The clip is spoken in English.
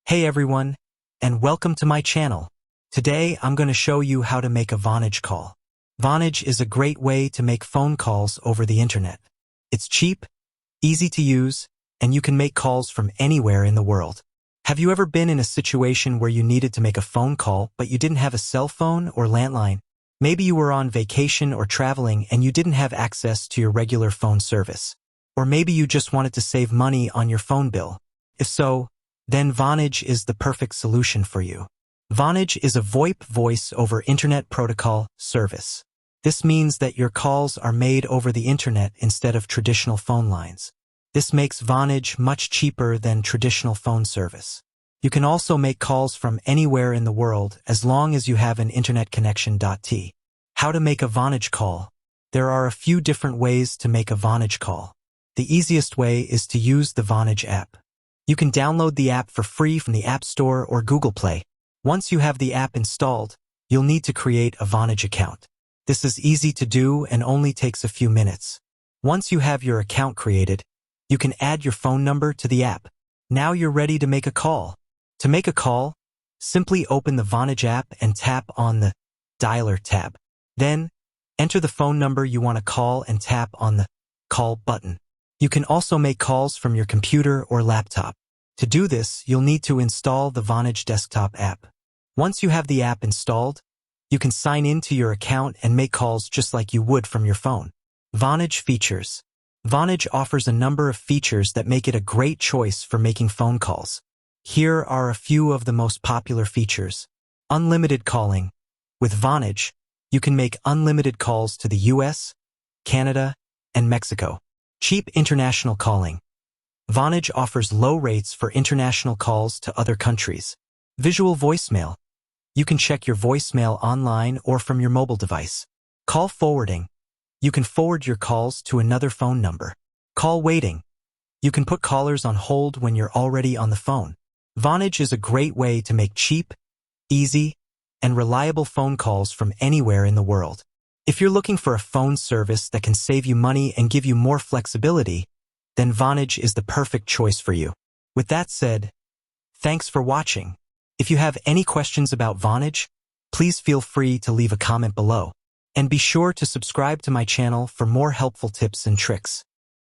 Hey everyone, and welcome to my channel. Today I'm going to show you how to make a Vonage call. Vonage is a great way to make phone calls over the internet. It's cheap, easy to use, and you can make calls from anywhere in the world. Have you ever been in a situation where you needed to make a phone call but you didn't have a cell phone or landline? Maybe you were on vacation or traveling and you didn't have access to your regular phone service. Or maybe you just wanted to save money on your phone bill. If so, then Vonage is the perfect solution for you. Vonage is a VoIP voice over Internet Protocol service. This means that your calls are made over the internet instead of traditional phone lines. This makes Vonage much cheaper than traditional phone service. You can also make calls from anywhere in the world as long as you have an internet connection. How to make a Vonage call? There are a few different ways to make a Vonage call. The easiest way is to use the Vonage app. You can download the app for free from the App Store or Google Play. Once you have the app installed, you'll need to create a Vonage account. This is easy to do and only takes a few minutes. Once you have your account created, you can add your phone number to the app. Now you're ready to make a call. To make a call, simply open the Vonage app and tap on the Dialer tab. Then, enter the phone number you want to call and tap on the Call button. You can also make calls from your computer or laptop. To do this, you'll need to install the Vonage desktop app. Once you have the app installed, you can sign in to your account and make calls just like you would from your phone. Vonage features. Vonage offers a number of features that make it a great choice for making phone calls. Here are a few of the most popular features. Unlimited calling. With Vonage, you can make unlimited calls to the US, Canada, and Mexico. Cheap international calling. Vonage offers low rates for international calls to other countries. Visual voicemail. You can check your voicemail online or from your mobile device. Call forwarding. You can forward your calls to another phone number. Call waiting. You can put callers on hold when you're already on the phone. Vonage is a great way to make cheap, easy, and reliable phone calls from anywhere in the world. If you're looking for a phone service that can save you money and give you more flexibility, then Vonage is the perfect choice for you. With that said, thanks for watching. If you have any questions about Vonage, please feel free to leave a comment below. And be sure to subscribe to my channel for more helpful tips and tricks.